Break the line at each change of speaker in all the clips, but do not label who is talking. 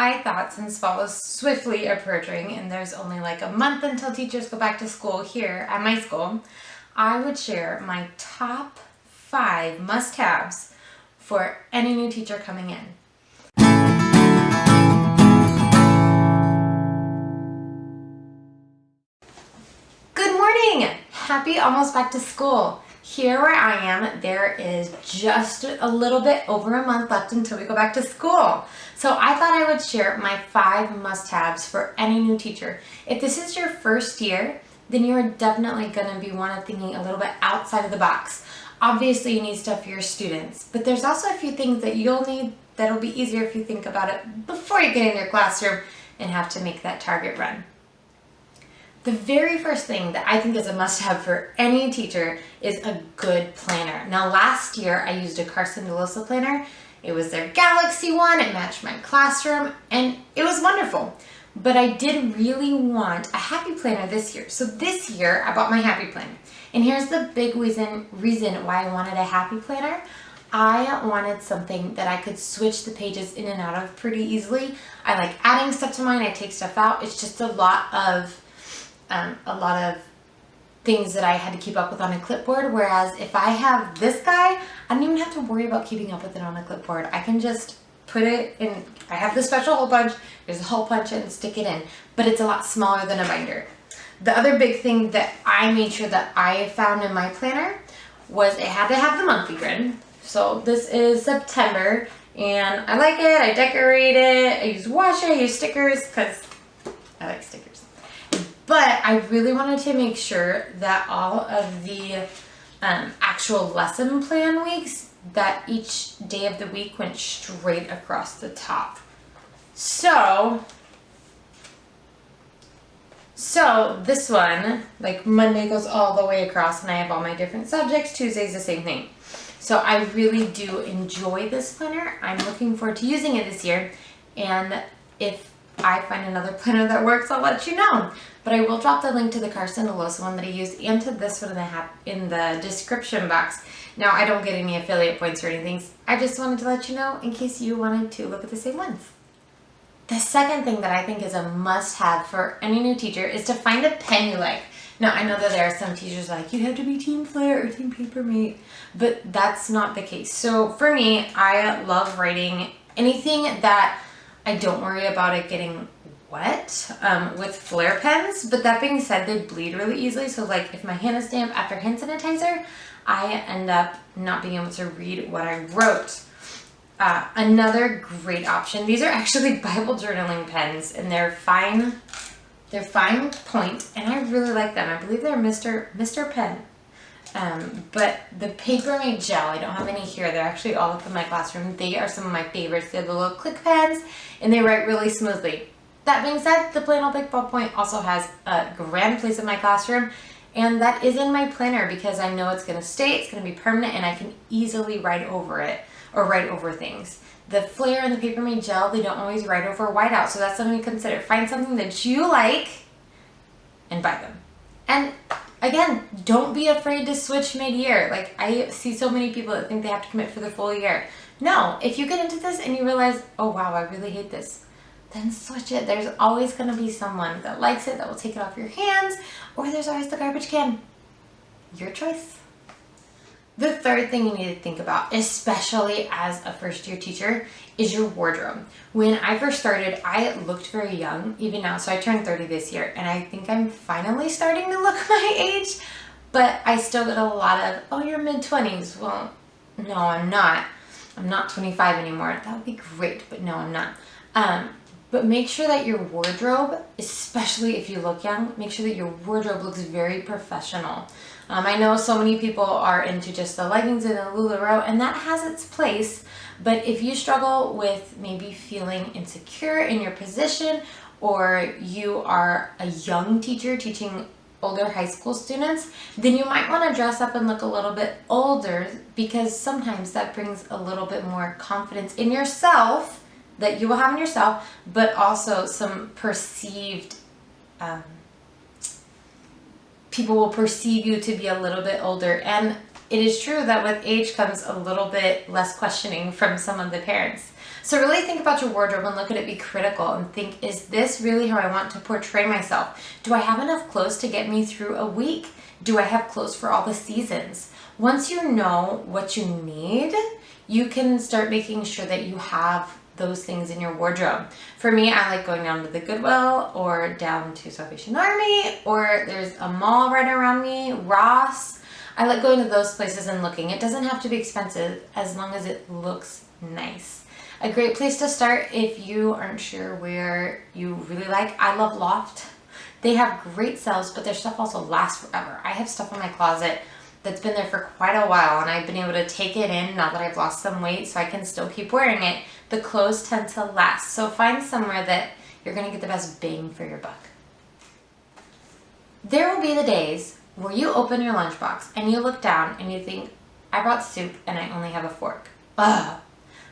I thought since fall was swiftly approaching and there's only like a month until teachers go back to school here at my school, I would share my top 5 must-haves for any new teacher coming in. Good morning! Happy almost back to school. Here where I am, there is just a little bit over a month left until we go back to school. So I thought I would share my 5 must-haves for any new teacher. If this is your first year, then you're definitely going to be thinking a little bit outside of the box. Obviously, you need stuff for your students, but there's also a few things that you'll need that'll be easier if you think about it before you get in your classroom and have to make that target run. The very first thing that I think is a must-have for any teacher is a good planner. Now, last year I used a Carson DeLosa planner. It was their Galaxy one. It matched my classroom, and it was wonderful. But I did really want a Happy Planner this year. So this year I bought my Happy Planner. And here's the big reason why I wanted a Happy Planner. I wanted something that I could switch the pages in and out of pretty easily. I like adding stuff to mine. I take stuff out. It's just a lot of things that I had to keep up with on a clipboard, whereas if I have this guy, I don't even have to worry about keeping up with it on a clipboard. I can just put it in, I have the special hole punch, there's a hole punch and stick it in, but it's a lot smaller than a binder. The other big thing that I made sure that I found in my planner was it had to have the monthly grid. So this is September, and I like it, I decorate it, I use washi, I use stickers, because I like stickers. But I really wanted to make sure that all of the actual lesson plan weeks, that each day of the week went straight across the top. So this one, like Monday goes all the way across and I have all my different subjects. Tuesday's the same thing. So I really do enjoy this planner. I'm looking forward to using it this year. And if I find another planner that works, I'll let you know. But I will drop the link to the Carson DeLosa one that I used and to this one in the description box. Now, I don't get any affiliate points or anything. I just wanted to let you know in case you wanted to look at the same ones. The second thing that I think is a must-have for any new teacher is to find a pen you like. Now, I know that there are some teachers like, you have to be Team Flair or Team Papermate, but that's not the case. So for me, I love writing anything that I don't worry about it getting wet with Flair pens, but that being said, they bleed really easily. So like if my hand is damp after hand sanitizer, I end up not being able to read what I wrote. Another great option, these are actually Bible journaling pens, and they're fine point, and I really like them. I believe they're Mr. Pen. But the Papermate gel, I don't have any here. They're actually all up in my classroom. They are some of my favorites. They're the little click pens, and they write really smoothly. That being said, the Plano Big Ballpoint also has a grand place in my classroom, and that is in my planner because I know it's going to stay, it's going to be permanent, and I can easily write over it or write over things. The Flair and the Papermate gel, they don't always write over whiteout, so that's something to consider. Find something that you like and buy them. And again, don't be afraid to switch mid-year. Like, I see so many people that think they have to commit for the full year. No, if you get into this and you realize, oh wow, I really hate this, then switch it. There's always going to be someone that likes it, that will take it off your hands, or there's always the garbage can. Your choice. The third thing you need to think about, especially as a first-year teacher, is your wardrobe. When I first started, I looked very young, even now. So I turned 30 this year, and I think I'm finally starting to look my age, but I still get a lot of, oh, you're mid-20s. Well, no, I'm not. I'm not 25 anymore. That would be great, but no, I'm not. But make sure that your wardrobe, especially if you look young, make sure that your wardrobe looks very professional. I know so many people are into just the leggings and the LuLaRoe, and that has its place. But if you struggle with maybe feeling insecure in your position, or you are a young teacher teaching older high school students, then you might want to dress up and look a little bit older, because sometimes that brings a little bit more confidence in yourself that you will have in yourself, but also some perceived, people will perceive you to be a little bit older. And it is true that with age comes a little bit less questioning from some of the parents. So really think about your wardrobe and look at it, be critical and think, is this really how I want to portray myself? Do I have enough clothes to get me through a week? Do I have clothes for all the seasons? Once you know what you need, you can start making sure that you have those things in your wardrobe. For me, I like going down to the Goodwill or down to Salvation Army, or there's a mall right around me, Ross. I like going to those places and looking. It doesn't have to be expensive as long as it looks nice. A great place to start if you aren't sure where you really like. I love Loft. They have great sales, but their stuff also lasts forever. I have stuff in my closet that's been there for quite a while, and I've been able to take it in now that I've lost some weight, so I can still keep wearing it. The clothes tend to last, so find somewhere that you're gonna get the best bang for your buck. There will be the days where you open your lunchbox and you look down and you think, I brought soup and I only have a fork. Ugh.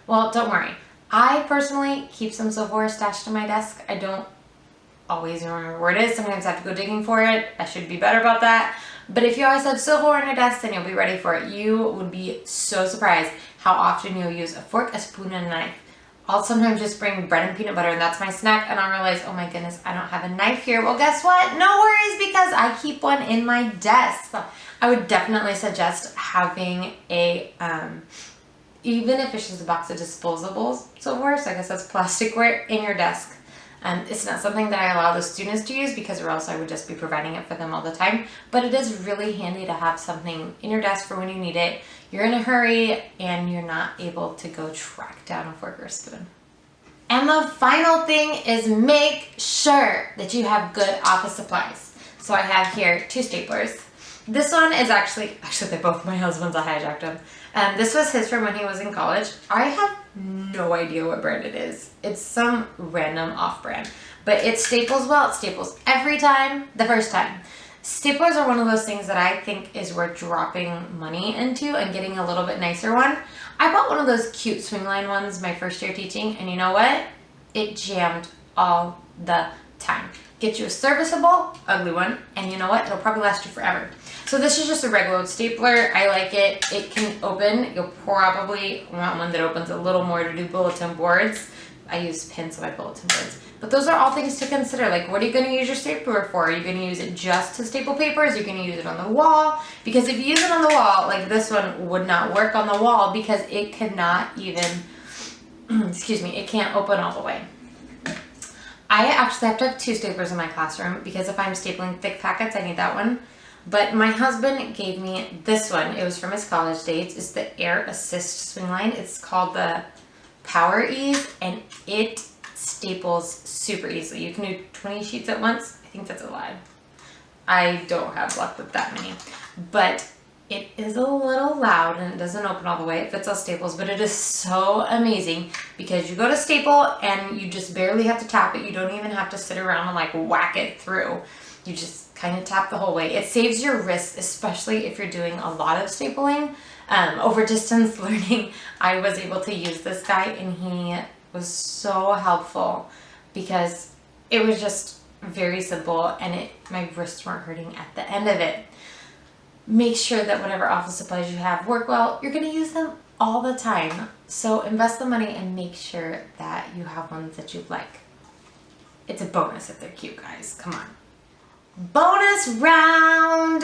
Well, don't worry. I personally keep some silverware stashed on my desk. I don't always remember where it is. Sometimes I have to go digging for it. I should be better about that. But if you always have silverware on your desk, then you'll be ready for it. You would be so surprised how often you'll use a fork, a spoon, and a knife. I'll sometimes just bring bread and peanut butter and that's my snack, and I'll realize, oh my goodness, I don't have a knife here. Well, guess what? No worries, because I keep one in my desk. I would definitely suggest having a, even if it's just a box of disposable silverware, so I guess that's plasticware, in your desk. It's not something that I allow the students to use because or else I would just be providing it for them all the time. But it is really handy to have something in your desk for when you need it. You're in a hurry and you're not able to go track down a fork or a spoon. And the final thing is make sure that you have good office supplies. So I have here 2 staplers. This one is actually they're both my husband's. I hijacked them. This was his from when he was in college. I have no idea what brand it is. It's some random off-brand, but it staples well. It staples every time, the first time. Staplers are one of those things that I think is worth dropping money into and getting a little bit nicer one. I bought one of those cute swingline ones my first year teaching, and you know what? It jammed all the time. Get you a serviceable, ugly one, and you know what? It'll probably last you forever. So this is just a regular old stapler. I like it. It can open. You'll probably want one that opens a little more to do bulletin boards. I use pins on my bulletin boards. But those are all things to consider. Like, what are you going to use your stapler for? Are you going to use it just to staple papers? Are you going to use it on the wall? Because if you use it on the wall, like this one would not work on the wall because it cannot even, excuse me, it can't open all the way. I actually have to have 2 staplers in my classroom because if I'm stapling thick packets, I need that one. But my husband gave me this one. It was from his college days. It's the Air Assist Swingline. It's called the Power Ease, and it staples super easily. You can do 20 sheets at once. I think that's a lie. I don't have luck with that many. But it is a little loud and it doesn't open all the way. It fits all staples, but it is so amazing because you go to staple and you just barely have to tap it. You don't even have to sit around and like whack it through. You just kind of tap the whole way. It saves your wrists, especially if you're doing a lot of stapling. Over distance learning, I was able to use this guy and he was so helpful because it was just very simple and my wrists weren't hurting at the end of it. Make sure that whatever office supplies you have work well. You're going to use them all the time. So invest the money and make sure that you have ones that you like. It's a bonus if they're cute, guys. Come on. Bonus round!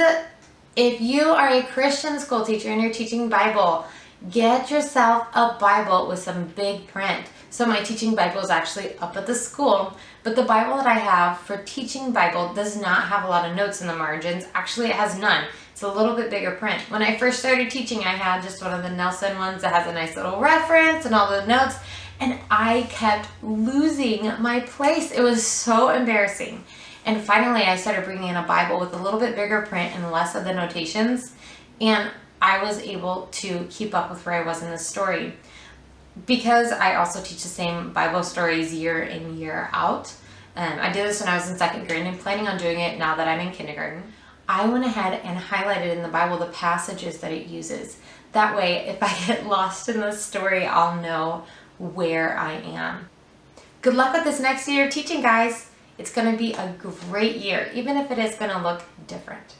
If you are a Christian school teacher and you're teaching Bible, get yourself a Bible with some big print. So my teaching Bible is actually up at the school, but the Bible that I have for teaching Bible does not have a lot of notes in the margins. Actually, it has none. It's a little bit bigger print. When I first started teaching, I had just one of the Nelson ones that has a nice little reference and all the notes, and I kept losing my place. It was so embarrassing. And finally, I started bringing in a Bible with a little bit bigger print and less of the notations, and I was able to keep up with where I was in the story. Because I also teach the same Bible stories year in, year out. I did this when I was in 2nd grade and I'm planning on doing it now that I'm in kindergarten. I went ahead and highlighted in the Bible the passages that it uses. That way, if I get lost in the story, I'll know where I am. Good luck with this next year of teaching, guys. It's going to be a great year, even if it is going to look different.